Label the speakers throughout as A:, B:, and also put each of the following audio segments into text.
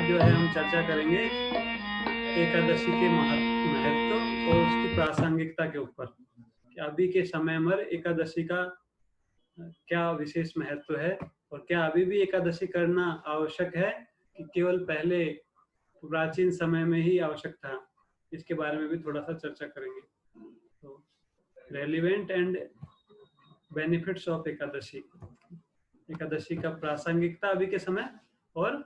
A: आज जो है हम चर्चा करेंगे एकादशी के महत्व और उसकी प्रासंगिकता के ऊपर कि अभी के समय में एकादशी का क्या विशेष महत्व है और क्या अभी भी एकादशी करना आवश्यक है कि केवल पहले प्राचीन समय में ही आवश्यक था। इसके बारे में भी थोड़ा सा चर्चा करेंगे। तो relevant and benefits of Ekadashi, Ekadashi का प्रासंगिकता अभी के समय और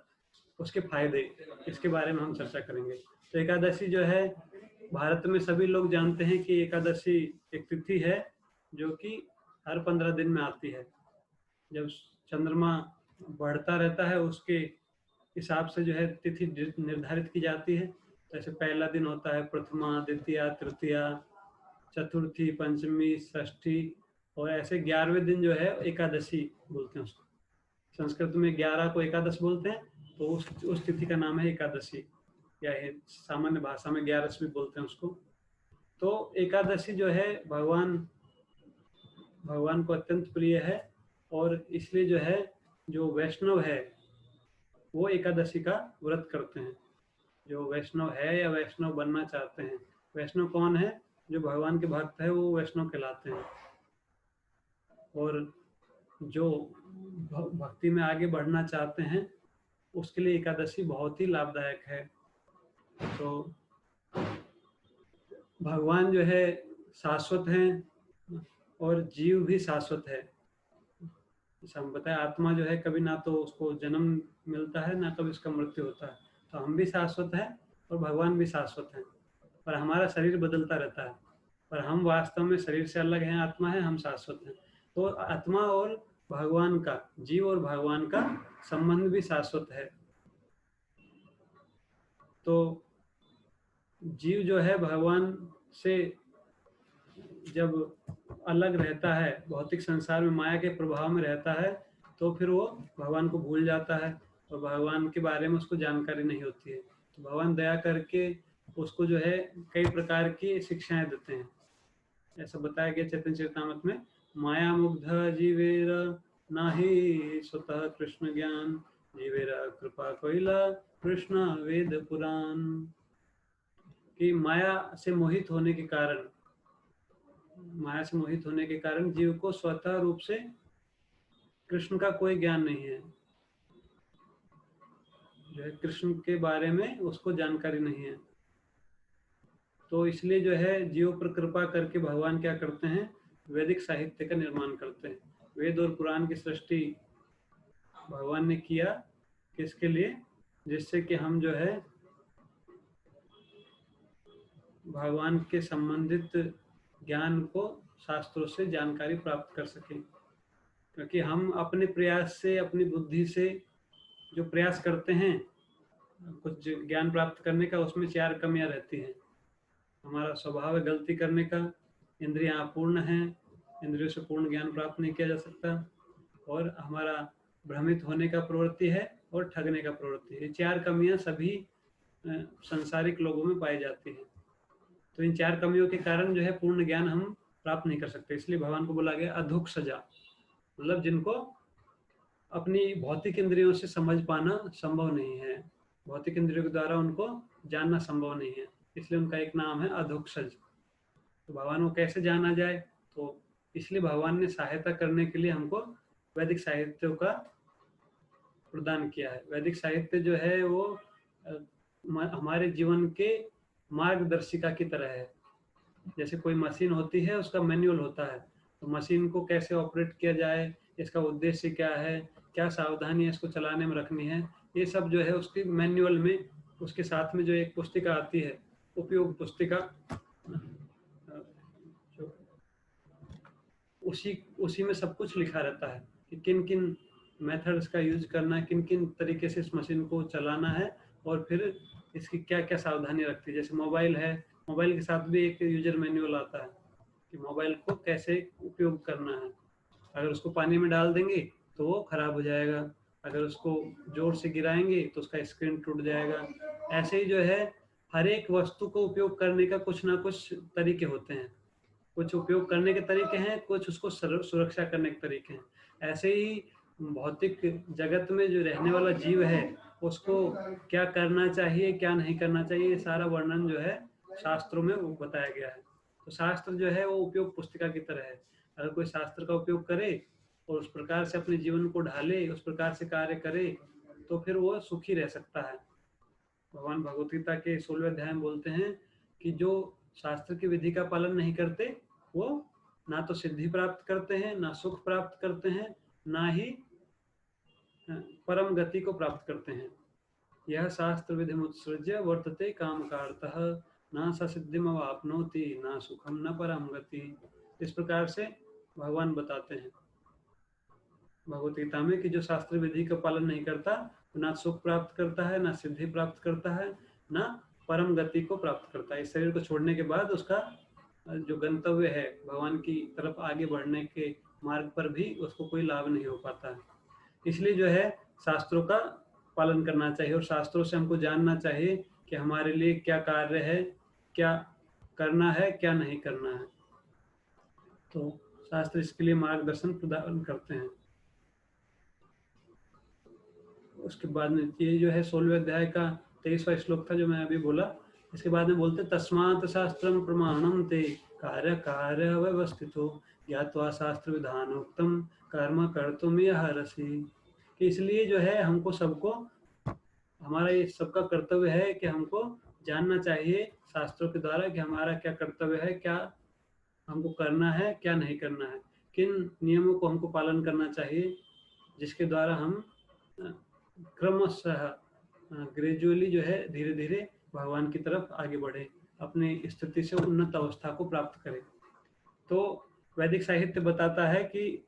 A: उसके फायदे, इसके बारे में हम चर्चा करेंगे। तो एकादशी जो है, भारत में सभी लोग जानते हैं कि एकादशी एक तिथि है जो कि हर 15 दिन में आती है। जब चंद्रमा बढ़ता रहता है उसके हिसाब से जो है तिथि निर्धारित की जाती है। जैसे पहला दिन होता है प्रथमा, द्वितीया, तृतीया, चतुर्थी, पंचमी, षष्ठी और ऐसे 11वें दिन जो है एकादशी बोलते हैं उसको। संस्कृत में 11 को एकादश बोलते हैं, तो उस तिथि का नाम है एकादशी, या सामान्य भाषा में 11 भी बोलते हैं उसको। तो एकादशी जो है भगवान को अत्यंत प्रिय है और इसलिए जो है जो वैष्णव है वो एकादशी का व्रत करते हैं। जो वैष्णव है या वैष्णव बनना चाहते हैं, वैष्णव कौन है? जो भगवान के भक्त है वो वैष्णव कहलाते हैं। और जो भक्ति में आगे बढ़ना चाहते हैं उसके लिए एकादशी बहुत ही लाभदायक है। तो भगवान जो है शाश्वत हैं और जीव भी शाश्वत है। जैसा हम बताए, आत्मा जो है कभी ना तो उसको जन्म मिलता है ना कभी उसका मृत्यु होता है। तो हम भी शाश्वत हैं और भगवान भी शाश्वत हैं, पर हमारा शरीर बदलता रहता है। पर हम वास्तव में शरीर से अलग हैं, आत्मा है, हम शाश्वत हैं। तो आत्मा और भगवान का, जीव और भगवान का संबंध भी शाश्वत है। तो जीव जो है भगवान से जब अलग रहता है, भौतिक संसार में माया के प्रभाव में रहता है, तो फिर वो भगवान को भूल जाता है और भगवान के बारे में उसको जानकारी नहीं होती है। तो भगवान दया करके उसको जो है कई प्रकार की शिक्षाएं देते हैं। ऐसा बताया गया चैतन्य चरितामृत में, माया मुग्ध जीवेर नाही स्वतः कृष्ण ज्ञान, जीवेर कृपा कोइला कृष्ण वेद पुराण। कि माया से मोहित होने के कारण जीव को स्वतः रूप से कृष्ण का कोई ज्ञान नहीं है, जो है कृष्ण के बारे में उसको जानकारी नहीं है। तो इसलिए जो है जीव पर कृपा करके भगवान क्या करते हैं, वैदिक साहित्य का निर्माण करते हैं। वेद और पुराण की सृष्टि भगवान ने किया किसके लिए? जिससे कि हम जो है भगवान के संबंधित ज्ञान को शास्त्रों से जानकारी प्राप्त कर सकें। क्योंकि हम अपने प्रयास से, अपनी बुद्धि से जो प्रयास करते हैं कुछ ज्ञान प्राप्त करने का, उसमें 4 कमियां रहती हैं। हमारा स्वभाव है गलती करने का, इंद्रियां अपूर्ण हैं, इंद्रियों से पूर्ण ज्ञान प्राप्त नहीं किया जा सकता, और हमारा भ्रमित होने का प्रवृत्ति है और ठगने का प्रवृत्ति है। ये 4 कमियां सभी संसारिक लोगों में पाई जाती हैं। तो इन 4 कमियों के कारण जो है पूर्ण ज्ञान हम प्राप्त नहीं कर सकते। इसलिए भगवान को बोला गया अधुक सजा, मतलब जिनको अपनी भौतिक इंद्रियों से समझ पाना संभव नहीं है, भौतिक इंद्रियों के द्वारा उनको जानना संभव नहीं है, इसलिए उनका एक नाम है अधोक्षज। तो भगवान को कैसे जाना जाए? तो इसलिए भगवान ने सहायता करने के लिए हमको वैदिक साहित्य का प्रदान किया है। वैदिक साहित्य जो है वो हमारे जीवन के मार्गदर्शिका की तरह है। जैसे कोई मशीन होती है, उसका मैनुअल होता है, तो मशीन को कैसे ऑपरेट किया जाए, इसका उद्देश्य क्या है, क्या सावधानियां इसको चलाने में रखनी है, ये सब जो है उसकी मैनुअल में, उसके साथ में जो एक पुस्तिका आती है, उपयोग पुस्तिका, जो उसी में सब कुछ लिखा रहता है कि किन किन मेथड्स का यूज करना है, किन किन तरीके से इस मशीन को चलाना है, और फिर इसकी क्या क्या सावधानी रखती है। जैसे मोबाइल है, मोबाइल के साथ भी एक यूजर मैनुअल आता है कि मोबाइल को कैसे उपयोग करना है। अगर उसको पानी में डाल देंगे तो वो खराब हो जाएगा, अगर उसको जोर से गिराएंगे तो उसका स्क्रीन टूट जाएगा। ऐसे ही जो है हर एक वस्तु को उपयोग करने का कुछ ना कुछ तरीके होते हैं। कुछ उपयोग करने के तरीके हैं, कुछ उसको सुरक्षा करने के तरीके हैं। ऐसे ही भौतिक जगत में जो रहने वाला जीव है उसको क्या करना चाहिए, क्या नहीं करना चाहिए, ये सारा वर्णन जो है शास्त्रों में वो बताया गया है। तो शास्त्र जो है वो उपयोग पुस्तिका की तरह है। अगर कोई शास्त्र का उपयोग करे और उस प्रकार से अपने जीवन को ढाले, उस प्रकार से कार्य करे, तो फिर वो सुखी रह सकता है। भगवान भगवत गीता के 16वें अध्याय में बोलते हैं कि जो शास्त्र की विधि का पालन नहीं करते वो ना तो सिद्धि प्राप्त करते हैं, ना सुख प्राप्त करते हैं, ना ही परम गति को प्राप्त करते हैं। यह शास्त्र विधि मुत्सृज्य वर्तते काम कार्थः न स सिद्धिम अवाप्नोति न सुखम न परम गति। इस प्रकार से भगवान बताते हैं भगवत गीता में कि जो शास्त्र विधि का पालन नहीं करता तो ना सुख प्राप्त करता है, ना सिद्धि प्राप्त करता है, ना परम गति को प्राप्त करता है। इस शरीर को छोड़ने के बाद उसका जो गंतव्य है भगवान की तरफ आगे बढ़ने के मार्ग पर भी उसको कोई लाभ नहीं हो पाता है। इसलिए जो है शास्त्रों का पालन करना चाहिए और शास्त्रों से हमको जानना चाहिए कि हमारे लिए क्या कार्य है, क्या करना है, क्या नहीं करना है। तो शास्त्र इसके लिए मार्गदर्शन प्रदान करते हैं। उसके बाद में ये जो है 16वें अध्याय का 23वां श्लोक था जो मैं अभी बोला। इसके बाद में बोलते तस्मात् शास्त्रम प्रमाणम ते कार्य कार्य व्यवस्थितो ज्ञात्वा शास्त्र विधानोक्तम कर्म कर्तुम यर्हसि। कि इसलिए जो है हमको सबको, हमारा ये सबका कर्तव्य है कि हमको जानना चाहिए शास्त्रों के द्वारा कि हमारा क्या कर्तव्य है, क्या हमको करना है, क्या नहीं करना है, किन नियमों को हमको पालन करना चाहिए, जिसके द्वारा हम क्रमशः ग्रेजुअली जो है धीरे धीरे भगवान की तरफ आगे बढ़े, अपनी स्थिति से उन्नत अवस्था को प्राप्त करें। तो वैदिक साहित्य बताता है कि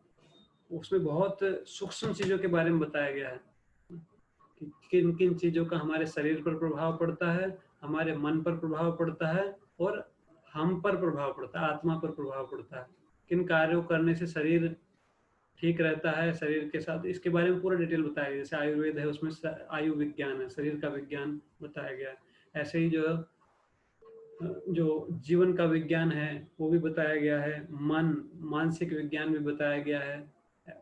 A: उसमें बहुत सूक्ष्म चीजों के बारे में बताया गया है कि किन किन चीजों का हमारे शरीर पर प्रभाव पड़ता है, हमारे मन पर प्रभाव पड़ता है और हम पर प्रभाव पड़ता है, आत्मा पर प्रभाव पड़ता है। किन कार्यों करने से शरीर ठीक रहता है, शरीर के साथ इसके बारे में पूरा डिटेल बताया गया। जैसे आयुर्वेद है उसमें आयु विज्ञान है, शरीर का विज्ञान बताया गया है। ऐसे ही जो जीवन का विज्ञान है वो भी बताया गया है, मानसिक विज्ञान भी बताया गया है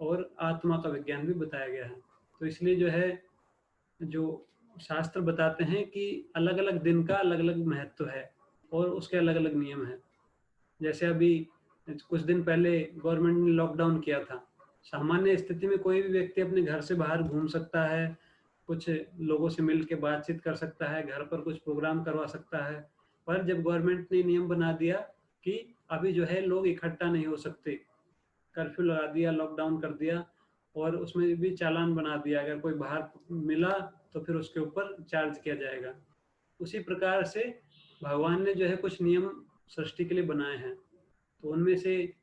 A: और आत्मा का विज्ञान भी बताया गया है। तो इसलिए जो है जो शास्त्र बताते हैं कि अलग अलग दिन का अलग अलग महत्व है और उसके अलग अलग नियम हैं। जैसे अभी कुछ दिन पहले गवर्नमेंट ने लॉकडाउन किया था। सामान्य स्थिति में कोई भी व्यक्ति अपने घर से बाहर घूम सकता है, कुछ लोगों से मिल के बातचीत कर सकता है, घर पर कुछ प्रोग्राम करवा सकता है। पर जब गवर्नमेंट ने नियम बना दिया कि अभी जो है लोग इकट्ठा नहीं हो सकते, कर्फ्यू लगा दिया, लॉकडाउन कर दिया और उसमें भी चालान बना दिया, अगर कोई बाहर मिला तो फिर उसके ऊपर चार्ज किया जाएगा। उसी प्रकार से भगवान ने जो है कुछ नियम सृष्टि के लिए बनाए हैं। तो उनमें से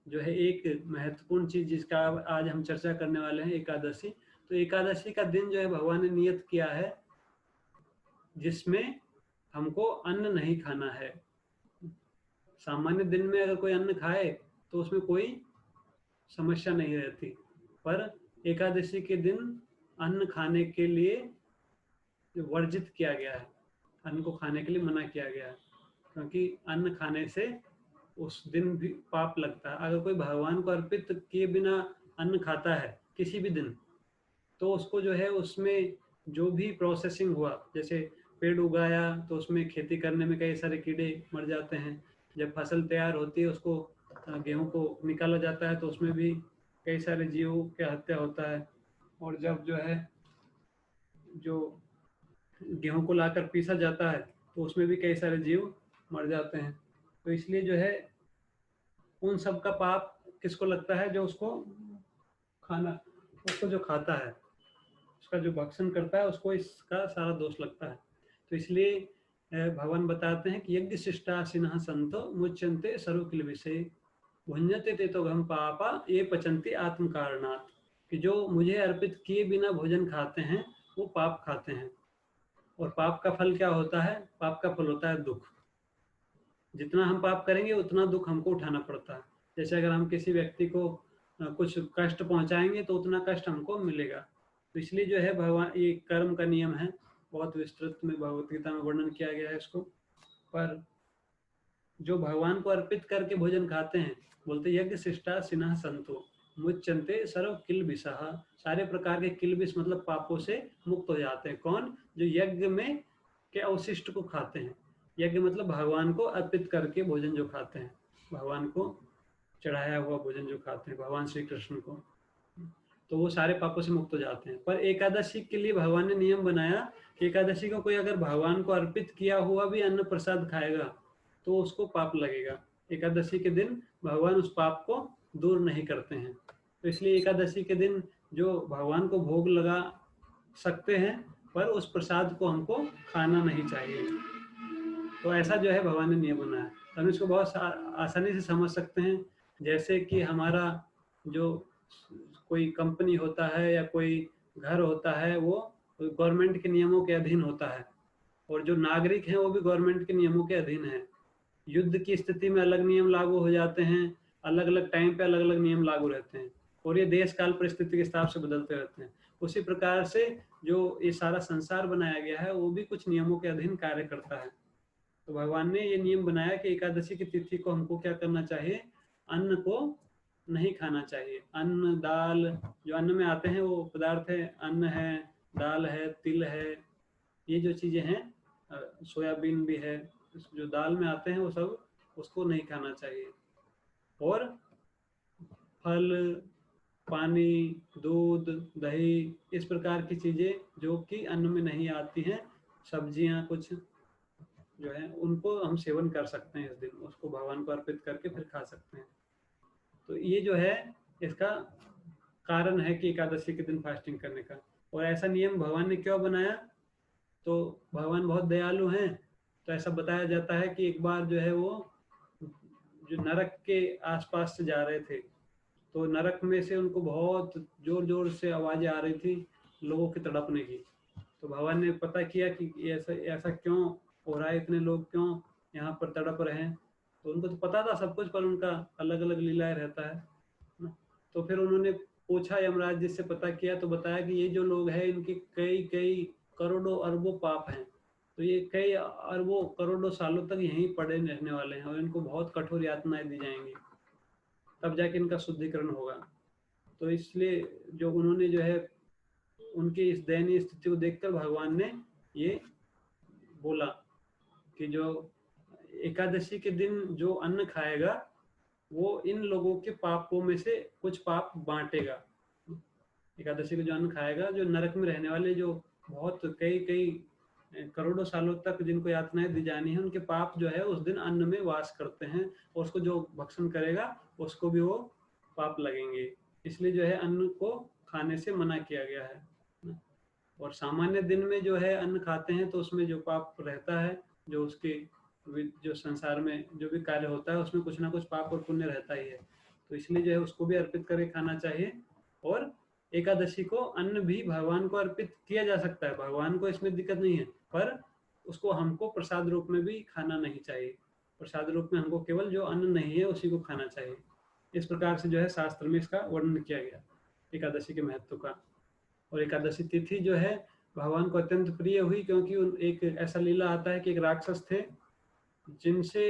A: जो है एक महत्वपूर्ण चीज जिसका आज हम चर्चा करने वाले हैं, एकादशी। तो एकादशी का दिन जो है भगवान ने नियत किया है जिसमें हमको अन्न नहीं खाना है। सामान्य दिन में अगर कोई अन्न खाए तो उसमें कोई समस्या नहीं रहती, पर एकादशी के दिन अन्न खाने के लिए वर्जित किया गया है, अन्न को खाने के लिए मना किया गया है, क्योंकि अन्न खाने से उस दिन भी पाप लगता है। अगर कोई भगवान को अर्पित किए बिना अन्न खाता है किसी भी दिन, तो उसको जो है उसमें जो भी प्रोसेसिंग हुआ, जैसे पेड़ उगाया तो उसमें खेती करने में कई सारे कीड़े मर जाते हैं, जब फसल तैयार होती है उसको गेहूं को निकाला जाता है तो उसमें भी कई सारे जीवों की हत्या होता है, और जब जो है जो गेहूं को लाकर पीसा जाता है तो उसमें भी कई सारे जीव मर जाते हैं। तो इसलिए जो है उन सब का पाप किसको लगता है, जो उसको जो खाता है, उसका जो भक्षण करता है उसको इसका सारा दोष लगता है। तो इसलिए भगवान बताते हैं कि यज्ञ शिष्टाशिनः संतो मुच्यन्ते सर्वकिल विषय भुंजते ते तो गम पापा ये पचन्ति आत्म कारणात्। कि जो मुझे अर्पित किए बिना भोजन खाते हैं वो पाप खाते हैं, और पाप का फल क्या होता है? पाप का फल होता है दुख। जितना हम पाप करेंगे उतना दुख हमको उठाना पड़ता है। जैसे अगर हम किसी व्यक्ति को कुछ कष्ट पहुंचाएंगे तो उतना कष्ट हमको मिलेगा। तो इसलिए जो है भगवान, ये कर्म का नियम है, बहुत विस्तृत में भगवत गीता में वर्णन किया गया है इसको। पर जो भगवान को अर्पित करके भोजन खाते हैं, बोलते यज्ञ शिष्टा सिन्हा संतो, मुच्यन्ते सर्व किल्बिषः, सारे प्रकार के किल्बिष मतलब पापों से मुक्त हो जाते हैं। कौन? जो यज्ञ में के अवशिष्ट को खाते हैं। यज्ञ मतलब भगवान को अर्पित करके भोजन जो खाते हैं, भगवान को चढ़ाया हुआ भोजन जो खाते हैं भगवान श्री कृष्ण को, तो वो सारे पापों से मुक्त हो जाते हैं। पर एकादशी के लिए भगवान ने नियम बनाया कि एकादशी को कोई अगर भगवान को अर्पित किया हुआ भी अन्न प्रसाद खाएगा तो उसको पाप लगेगा। एकादशी के दिन भगवान उस पाप को दूर नहीं करते हैं, तो इसलिए एकादशी के दिन जो भगवान को भोग लगा सकते हैं पर उस प्रसाद को हमको खाना नहीं चाहिए। तो ऐसा जो है भगवान ने नियम बनाया, तो हम इसको बहुत आसानी से समझ सकते हैं। जैसे कि हमारा जो कोई कंपनी होता है या कोई घर होता है वो गवर्नमेंट के नियमों के अधीन होता है, और जो नागरिक हैं वो भी गवर्नमेंट के नियमों के अधीन है। युद्ध की स्थिति में अलग नियम लागू हो जाते हैं, अलग अलग टाइम पे अलग अलग नियम लागू रहते हैं, और ये देश काल परिस्थिति के हिसाब से बदलते रहते हैं। उसी प्रकार से जो ये सारा संसार बनाया गया है वो भी कुछ नियमों के अधीन कार्य करता है। तो भगवान ने ये नियम बनाया कि एकादशी की तिथि को हमको क्या करना चाहिए, अन्न को नहीं खाना चाहिए। अन्न, दाल, जो अन्न में आते हैं वो पदार्थ है, अन्न है, दाल है, तिल है, ये जो चीजें हैं, सोयाबीन भी है, जो दाल में आते हैं वो सब, उसको नहीं खाना चाहिए। और फल, पानी, दूध, दही, इस प्रकार की चीजें जो कि अन्न में नहीं आती हैं, सब्जियां कुछ जो है उनको हम सेवन कर सकते हैं इस दिन, उसको भगवान को अर्पित करके फिर खा सकते हैं। तो ये जो है इसका कारण है कि एकादशी के दिन फास्टिंग करने का। और ऐसा नियम भगवान ने क्यों बनाया, तो भगवान बहुत दयालु हैं। तो ऐसा बताया जाता है कि एक बार जो है वो जो नरक के आसपास से जा रहे थे, तो नरक में से उनको बहुत जोर जोर से आवाजें आ रही थी लोगों के तड़पने की। तो भगवान ने पता किया कि ऐसा ऐसा क्यों हो रहा है, इतने लोग क्यों यहाँ पर तड़प रहे हैं। तो उनको तो पता था सब कुछ, पर उनका अलग अलग लीलाएं रहता है ना। तो फिर उन्होंने पूछा यमराज जी से, पता किया तो बताया कि ये जो लोग हैं इनके कई कई करोड़ों अरबों पाप हैं, तो ये कई अरबों करोड़ों सालों तक यहीं पड़े रहने वाले हैं और इनको बहुत कठोर यातनाएं दी जाएंगी, तब जाके इनका शुद्धिकरण होगा। तो इसलिए जो उन्होंने जो है उनकी इस दयनीय स्थिति को देखकर भगवान ने ये बोला कि जो एकादशी के दिन जो अन्न खाएगा वो इन लोगों के पापों में से कुछ पाप बांटेगा। एकादशी को जो अन्न खाएगा, जो नरक में रहने वाले जो बहुत कई कई करोड़ों सालों तक जिनको यातनाएं दी जानी है, उनके पाप जो है उस दिन अन्न में वास करते हैं, और उसको जो भक्षण करेगा उसको भी वो पाप लगेंगे। इसलिए जो है अन्न को खाने से मना किया गया है। और सामान्य दिन में जो है अन्न खाते हैं तो उसमें जो पाप रहता है, जो उसके जो संसार में जो भी कार्य होता है उसमें कुछ ना कुछ पाप और पुण्य रहता ही है, तो इसलिए जो है उसको भी अर्पित करके खाना चाहिए। और एकादशी को अन्न भी भगवान को अर्पित किया जा सकता है, भगवान को इसमें दिक्कत नहीं है, पर उसको हमको प्रसाद रूप में भी खाना नहीं चाहिए। प्रसाद रूप में हमको केवल जो अन्न नहीं है उसी को खाना चाहिए। इस प्रकार से जो है शास्त्र में इसका वर्णन किया गया एकादशी के महत्व का। और एकादशी तिथि जो है भगवान को अत्यंत प्रिय हुई, क्योंकि एक ऐसा लीला आता है कि एक राक्षस थे जिनसे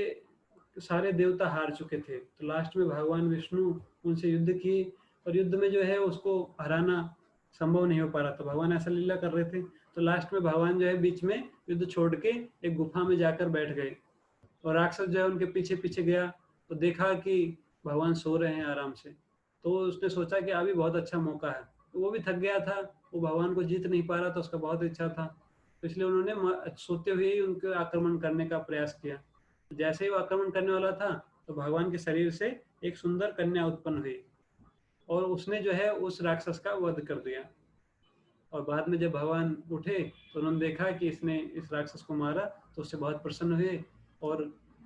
A: सारे देवता हार चुके थे, तो लास्ट में भगवान विष्णु उनसे युद्ध की, और युद्ध में जो है उसको हराना संभव नहीं हो पा रहा था, भगवान ऐसा लीला कर रहे थे। तो लास्ट में भगवान जो है बीच में युद्ध छोड़ के एक गुफा में जाकर बैठ गए, और राक्षस जो है उनके पीछे पीछे गया, तो देखा कि भगवान सो रहे हैं आराम से, तो उसने सोचा कि अभी बहुत अच्छा मौका है। तो वो भी थक गया था, वो भगवान को जीत नहीं पा रहा था, उसका बहुत इच्छा था, तो इसलिए उन्होंने सोते हुए ही उनके आक्रमण करने का प्रयास किया। जैसे ही वो आक्रमण करने वाला था तो भगवान के शरीर से एक सुंदर कन्या उत्पन्न हुई, और उसने जो है उस राक्षस का वध कर दिया। और बाद में जब भगवान उठे तो उन्होंने देखा कि इसने इस राक्षस को मारा, तो उससे बहुत प्रसन्न हुए और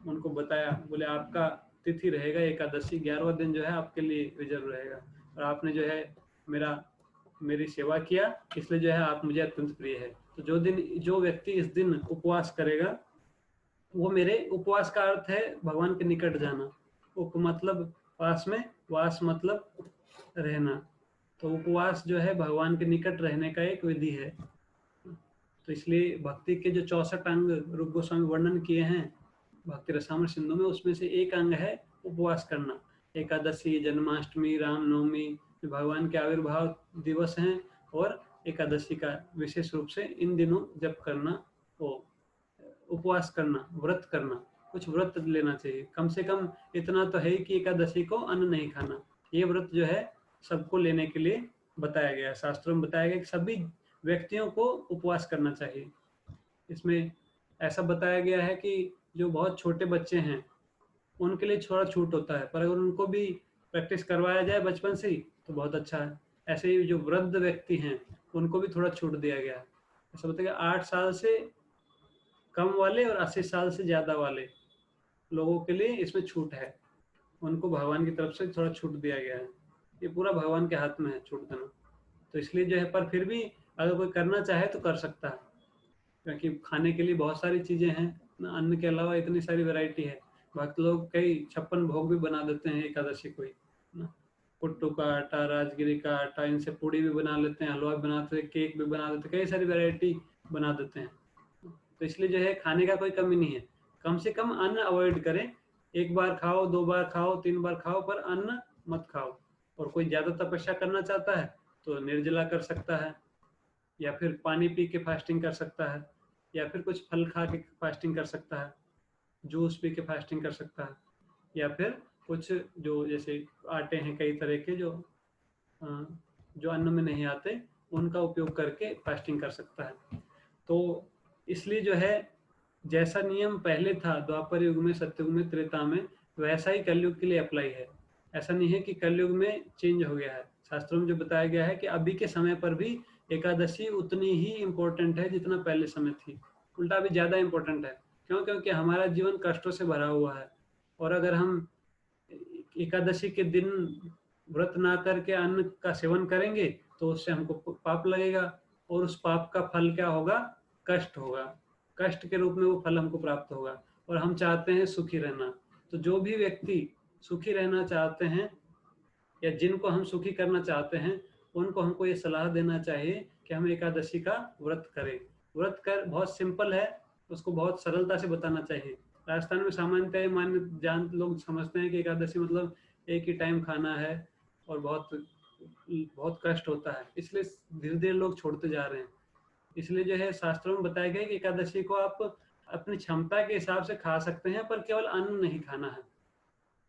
A: उनको बताया, बोले आपका तिथि रहेगा एकादशी, 11वां दिन जो है आपके लिए रिजर्व रहेगा, और आपने जो है मेरी सेवा किया, इसलिए जो है आप मुझे अत्यंत प्रिय है। तो जो व्यक्ति इस दिन उपवास करेगा, वो मेरे उपवास का अर्थ है भगवान के निकट जाना। उप मतलब पास में, वास मतलब रहना, तो उपवास जो है भगवान के निकट रहने का एक विधि है। तो इसलिए भक्ति के जो 64 अंग रूप गोस्वामी वर्णन किए हैं भक्ति रसामृत सिंधु में, उसमें से एक अंग है उपवास करना। एकादशी, जन्माष्टमी, रामनवमी भगवान के आविर्भाव दिवस हैं, और एकादशी का विशेष रूप से इन दिनों जप करना, वो उपवास करना, व्रत करना, कुछ व्रत लेना चाहिए। कम से कम इतना तो है कि एकादशी को अन्न नहीं खाना। ये व्रत जो है सबको लेने के लिए बताया गया है, शास्त्रों में बताया गया कि सभी व्यक्तियों को उपवास करना चाहिए। इसमें ऐसा बताया गया है कि जो बहुत छोटे बच्चे हैं उनके लिए थोड़ा छूट होता है, पर अगर उनको भी प्रैक्टिस करवाया जाए बचपन से ही तो बहुत अच्छा है। ऐसे ही जो वृद्ध व्यक्ति हैं उनको भी थोड़ा छूट दिया गया है। ऐसा बताया गया 8 साल से कम वाले और 80 साल से ज़्यादा वाले लोगों के लिए इसमें छूट है। उनको भगवान की तरफ से थोड़ा छूट दिया गया है। ये पूरा भगवान के हाथ में है छूट देना। तो इसलिए जो है, पर फिर भी अगर कोई करना चाहे तो कर सकता है, क्योंकि खाने के लिए बहुत सारी चीज़ें हैं ना, अन्न के अलावा इतनी सारी वैरायटी है। भक्त लोग कई 56 भोग भी बना देते हैं एकादशी को ही ना। कुट्टू का आटा, राजगिरी का आटा, इनसे पूड़ी भी बना लेते हैं, हलवा भी बनाते हैं, केक भी बना देते हैं, कई सारी वैरायटी बना देते हैं। तो इसलिए जो है खाने का कोई कमी नहीं है। कम से कम अन्न अवॉइड करें। 1 बार खाओ, 2 बार खाओ, 3 बार खाओ, पर अन्न मत खाओ। और कोई ज़्यादा तपस्या करना चाहता है तो निर्जला कर सकता है, या फिर पानी पी के फास्टिंग कर सकता है, या फिर कुछ फल खा के फास्टिंग कर सकता है, जूस पी के फास्टिंग कर सकता है, या फिर कुछ जो जैसे आटे हैं कई तरह के जो जो अन्न में नहीं आते, उनका उपयोग करके फास्टिंग कर सकता है। तो इसलिए जो है, जैसा नियम पहले था द्वापर युग में, सतयुग में, त्रेता में, वैसा ही कलयुग के लिए अप्लाई है। ऐसा नहीं है कि कलयुग में चेंज हो गया है। शास्त्रों में जो बताया गया है कि अभी के समय पर भी एकादशी उतनी ही इम्पोर्टेंट है जितना पहले समय थी, उल्टा भी ज़्यादा इम्पोर्टेंट है। क्यों? क्योंकि हमारा जीवन कष्टों से भरा हुआ है, और अगर हम एकादशी के दिन व्रत ना करके अन्न का सेवन करेंगे तो उससे हमको पाप लगेगा, और उस पाप का फल क्या होगा? कष्ट होगा। कष्ट के रूप में वो फल हमको प्राप्त होगा, और हम चाहते हैं सुखी रहना। तो जो भी व्यक्ति सुखी रहना चाहते हैं, या जिनको हम सुखी करना चाहते हैं, उनको हमको ये सलाह देना चाहिए कि हम एकादशी का व्रत करें। व्रत कर बहुत सिंपल है, उसको बहुत सरलता से बताना चाहिए। राजस्थान में सामान्यतः जान लोग समझते हैं कि एकादशी मतलब एक ही टाइम खाना है, और बहुत बहुत कष्ट होता है, इसलिए धीरे धीरे लोग छोड़ते जा रहे हैं। इसलिए जो है शास्त्रों में बताया गया कि एकादशी को आप अपनी क्षमता के हिसाब से खा सकते हैं, पर केवल अन्न नहीं खाना है।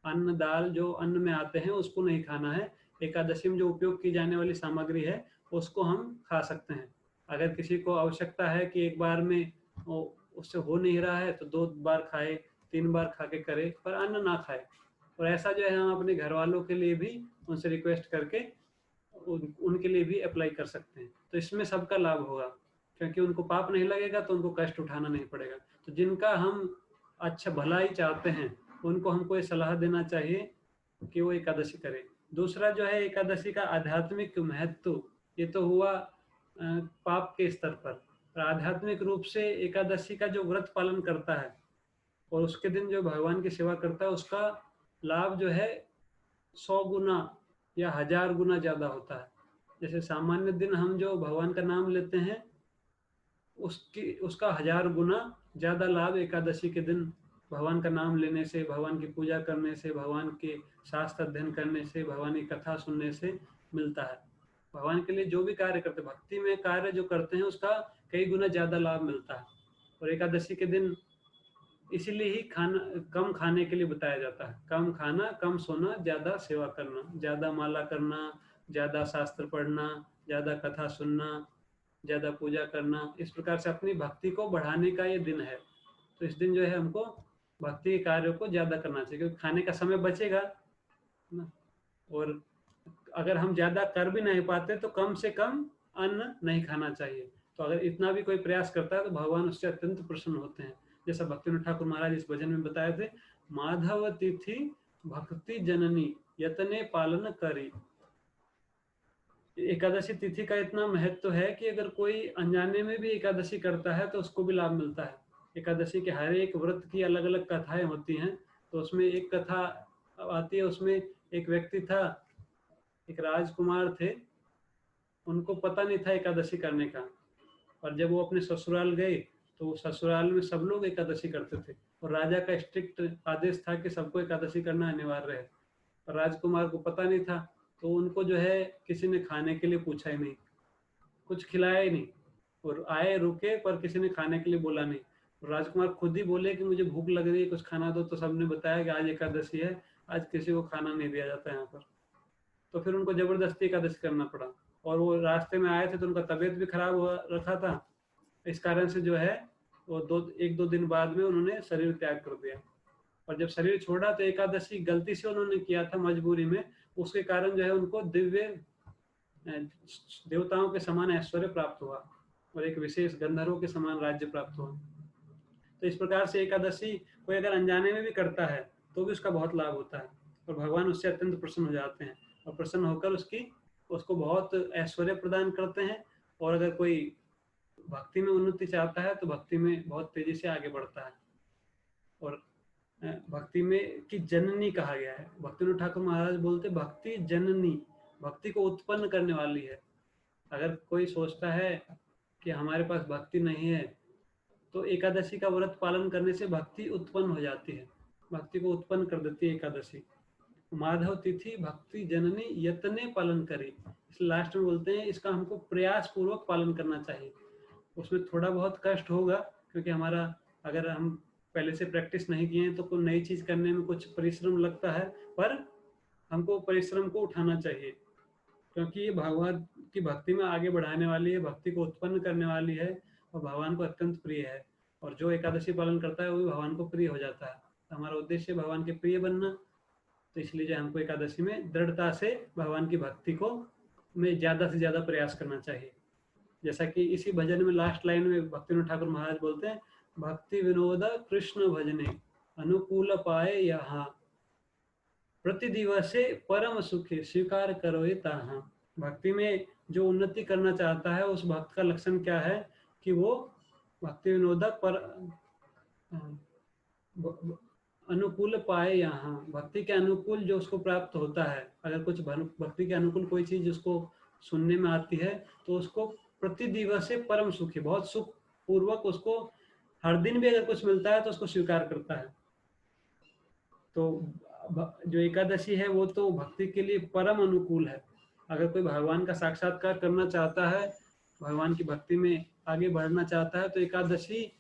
A: अन्न, दाल जो अन्न में आते हैं उसको नहीं खाना है। एकादशी में जो उपयोग की जाने वाली सामग्री है उसको हम खा सकते हैं। अगर किसी को आवश्यकता है कि एक बार में उससे हो नहीं रहा है तो 2 बार खाए, 3 बार खा के करे, पर अन्न ना खाए। और ऐसा जो है हम अपने घर वालों के लिए भी उनसे रिक्वेस्ट करके उनके लिए भी अप्लाई कर सकते हैं। तो इसमें सबका लाभ होगा, क्योंकि उनको पाप नहीं लगेगा तो उनको कष्ट उठाना नहीं पड़ेगा। तो जिनका हम अच्छा भला ही चाहते हैं उनको हमको ये सलाह देना चाहिए कि वो एकादशी करें। दूसरा जो है एकादशी का आध्यात्मिक महत्व, ये तो हुआ पाप के स्तर पर। आध्यात्मिक रूप से एकादशी का जो व्रत पालन करता है और उसके दिन जो भगवान की सेवा करता है, उसका लाभ जो है 100 गुना या 1000 गुना ज़्यादा होता है। जैसे सामान्य दिन हम जो भगवान का नाम लेते हैं, उसका 1000 गुना ज़्यादा लाभ एकादशी के दिन भगवान का नाम लेने से, भगवान की पूजा करने से, भगवान के शास्त्र अध्ययन करने से, भगवान की कथा सुनने से मिलता है। भगवान के लिए जो भी कार्य करते हैं, भक्ति में कार्य जो करते हैं, उसका कई गुना ज़्यादा लाभ मिलता है। और एकादशी के दिन इसीलिए ही कम खाने के लिए बताया जाता है। कम खाना, कम सोना, ज़्यादा सेवा करना, ज़्यादा माला करना, ज़्यादा शास्त्र पढ़ना, ज़्यादा कथा सुनना, ज़्यादा पूजा करना। इस प्रकार से अपनी भक्ति को बढ़ाने का ये दिन है। तो इस दिन जो है हमको भक्ति के कार्यों को ज़्यादा करना चाहिए, क्योंकि खाने का समय बचेगा ना। और अगर हम ज़्यादा कर भी नहीं पाते तो कम से कम अन्न नहीं खाना चाहिए। तो अगर इतना भी कोई प्रयास करता है तो भगवान उससे अत्यंत प्रसन्न होते हैं। जैसा भक्तिनाथ ठाकुर महाराज इस भजन में बताए थे, माधव तिथि भक्ति जननी यतने पालन करी। एकादशी तिथि का इतना महत्व है कि अगर कोई अनजाने में भी एकादशी करता है तो उसको भी लाभ मिलता है। एकादशी के हर एक व्रत की अलग अलग कथाएं होती हैं। तो उसमें एक कथा आती है, उसमें एक व्यक्ति था, एक राजकुमार थे, उनको पता नहीं था एकादशी करने का। और जब वो अपने ससुराल गए तो ससुराल में सब लोग एकादशी करते थे, और राजा का स्ट्रिक्ट आदेश था कि सबको एकादशी करना अनिवार्य है। राजकुमार को पता नहीं था, तो उनको जो है किसी ने खाने के लिए पूछा ही नहीं, कुछ खिलाया ही नहीं, और आए रुके पर किसी ने खाने के लिए बोला नहीं। राजकुमार खुद ही बोले कि मुझे भूख लग रही है, कुछ खाना दो, तो सबने बताया कि आज एकादशी है, आज किसी को खाना नहीं दिया जाता यहाँ पर। तो फिर उनको जबरदस्ती एकादशी करना पड़ा, और वो रास्ते में आए थे तो उनका तबीयत भी खराब हुआ रखा था, इस कारण से जो है वो 1-2 दिन बाद में उन्होंने शरीर त्याग कर दिया। और जब शरीर छोड़ा तो एकादशी गलती से उन्होंने किया था, मजबूरी में, उसके कारण जो है उनको दिव्य देवताओं के समान ऐश्वर्य प्राप्त हुआ और एक विशेष गंधर्वों के समान राज्य प्राप्त हुआ। तो इस प्रकार से एकादशी कोई अगर अनजाने में भी करता है तो भी उसका बहुत लाभ होता है, और भगवान उससे अत्यंत प्रसन्न हो जाते हैं, और प्रसन्न होकर उसको बहुत ऐश्वर्य प्रदान करते हैं। और अगर कोई भक्ति में उन्नति चाहता है तो भक्ति में बहुत तेजी से आगे बढ़ता है। और भक्ति में की जननी कहा गया है, भक्तिविनोद ठाकुर महाराज बोलते भक्ति जननी, भक्ति को उत्पन्न करने वाली है। अगर कोई सोचता है कि हमारे पास भक्ति नहीं है, तो एकादशी का व्रत पालन करने से भक्ति उत्पन्न हो जाती है, भक्ति को उत्पन्न कर देती है एकादशी। माधव तिथि भक्ति जननी यतने पालन करी, इसलिए लास्ट में बोलते हैं इसका हमको प्रयास पूर्वक पालन करना चाहिए। उसमें थोड़ा बहुत कष्ट होगा, क्योंकि हमारा अगर हम पहले से प्रैक्टिस नहीं किए हैं तो कोई नई चीज करने में कुछ परिश्रम लगता है, पर हमको परिश्रम को उठाना चाहिए, क्योंकि ये भगवान की भक्ति में आगे बढ़ाने वाली है, भक्ति को उत्पन्न करने वाली है, और भगवान को अत्यंत प्रिय है। और जो एकादशी पालन करता है वो भी भगवान को प्रिय हो जाता है। हमारा उद्देश्य है भगवान के प्रिय बनना, तो इसलिए जो हमको एकादशी में दृढ़ता से भगवान की भक्ति को में ज्यादा से ज्यादा प्रयास करना चाहिए। जैसा कि इसी भजन में लास्ट लाइन में भक्तिविनोद ठाकुर महाराज बोलते हैं, भक्ति विनोद कृष्ण भजने अनुकूल पाए यहाँ, प्रति दिवसे परम सुखी स्वीकार करो ताहा। भक्ति में जो उन्नति करना चाहता है उस भक्त का लक्षण क्या है कि वो भक्ति विनोदक पर अनुकूल पाए यहाँ, भक्ति के अनुकूल जो उसको प्राप्त होता है। अगर कुछ भक्ति के अनुकूल कोई चीज उसको सुनने में आती है तो उसको प्रति दिवस से परम सुखी, बहुत सुख पूर्वक उसको हर दिन भी अगर कुछ मिलता है तो उसको स्वीकार करता है। तो जो एकादशी है वो तो भक्ति के लिए परम अनुकूल है। अगर कोई भगवान का साक्षात्कार करना चाहता है, भगवान की भक्ति में आगे बढ़ना चाहता है, तो एकादशी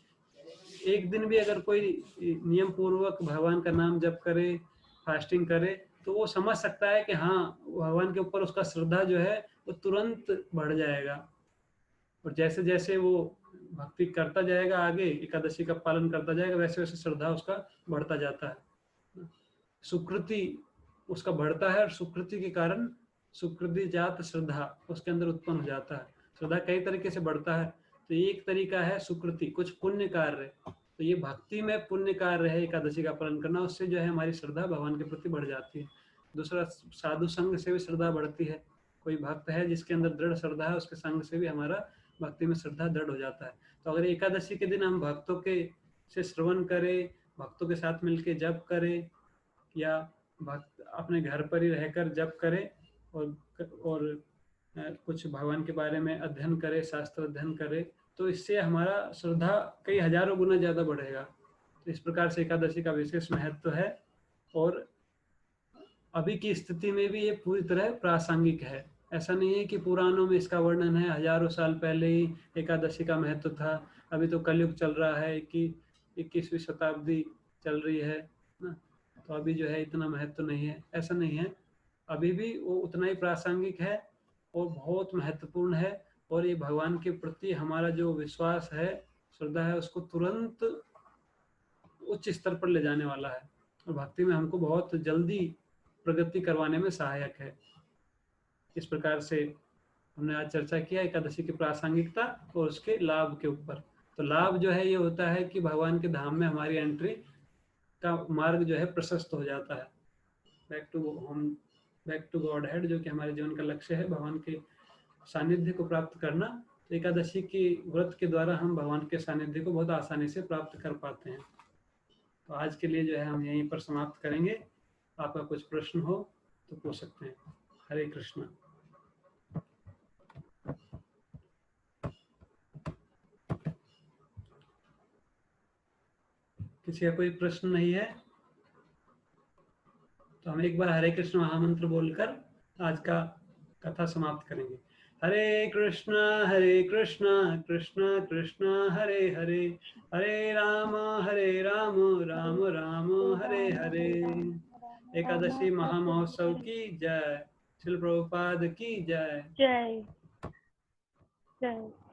A: एक दिन भी अगर कोई नियम पूर्वक भगवान का नाम जप करे, फास्टिंग करे, तो वो समझ सकता है कि हाँ, भगवान के ऊपर उसका श्रद्धा जो है वो तुरंत बढ़ जाएगा। और जैसे जैसे वो भक्ति करता जाएगा, आगे एकादशी का पालन करता जाएगा, वैसे वैसे श्रद्धा उसका बढ़ता जाता है, सुकृति उसका बढ़ता है, और सुकृति के कारण सुकृति जात श्रद्धा उसके अंदर उत्पन्न हो जाता है। श्रद्धा कई तरीके से बढ़ता है, तो एक तरीका है सुकृति, कुछ पुण्य कार्य। तो ये भक्ति में पुण्य कार्य है एकादशी का पालन करना, उससे जो है हमारी श्रद्धा भगवान के प्रति बढ़ जाती है। दूसरा, साधु संघ से भी श्रद्धा बढ़ती है। कोई भक्त है जिसके अंदर दृढ़ श्रद्धा है, उसके संग से भी हमारा भक्ति में श्रद्धा दृढ़ हो जाता है। तो अगर एकादशी के दिन हम भक्तों के से श्रवण करें, भक्तों के साथ मिलके जप करें, या भक्त अपने घर पर ही रहकर जप करे, और कुछ भगवान के बारे में अध्ययन करे, शास्त्र अध्ययन करे, तो इससे हमारा श्रद्धा कई हजारों गुना ज्यादा बढ़ेगा। तो इस प्रकार से एकादशी का विशेष महत्व है, और अभी की स्थिति में भी ये पूरी तरह प्रासंगिक है। ऐसा नहीं है कि पुराणों में इसका वर्णन है, हजारों साल पहले ही एकादशी का महत्व था। अभी तो कलयुग चल रहा है कि 21वीं शताब्दी चल रही है ना, तो अभी जो है इतना महत्व नहीं है, ऐसा नहीं है। अभी भी वो उतना ही प्रासंगिक है और बहुत महत्वपूर्ण है, और ये भगवान के प्रति हमारा जो विश्वास है, श्रद्धा है, उसको तुरंत उच्च स्तर पर ले जाने वाला है, और भक्ति में हमको बहुत जल्दी प्रगति करवाने में सहायक है। इस प्रकार से हमने आज चर्चा किया एकादशी की प्रासंगिकता और उसके लाभ के ऊपर। तो लाभ जो है ये होता है कि भगवान के धाम में हमारी एंट्री का मार्ग जो है प्रशस्त हो जाता है, बैक टू गॉड हेड, जो कि हमारे जीवन का लक्ष्य है, भगवान के सानिध्य को प्राप्त करना। तो एकादशी की व्रत के द्वारा हम भगवान के सानिध्य को बहुत आसानी से प्राप्त कर पाते हैं। तो आज के लिए जो है हम यहीं पर समाप्त करेंगे। आपका कुछ प्रश्न हो तो पूछ सकते हैं। हरे कृष्णा। किसी का कोई प्रश्न नहीं है तो हम एक बार हरे कृष्ण महामंत्र बोलकर आज का कथा समाप्त करेंगे। हरे कृष्णा कृष्ण कृष्ण हरे हरे, हरे राम राम राम हरे हरे। एकादशी महामहोत्सव की जय। श्रील प्रभुपाद की जय।
B: जय जय।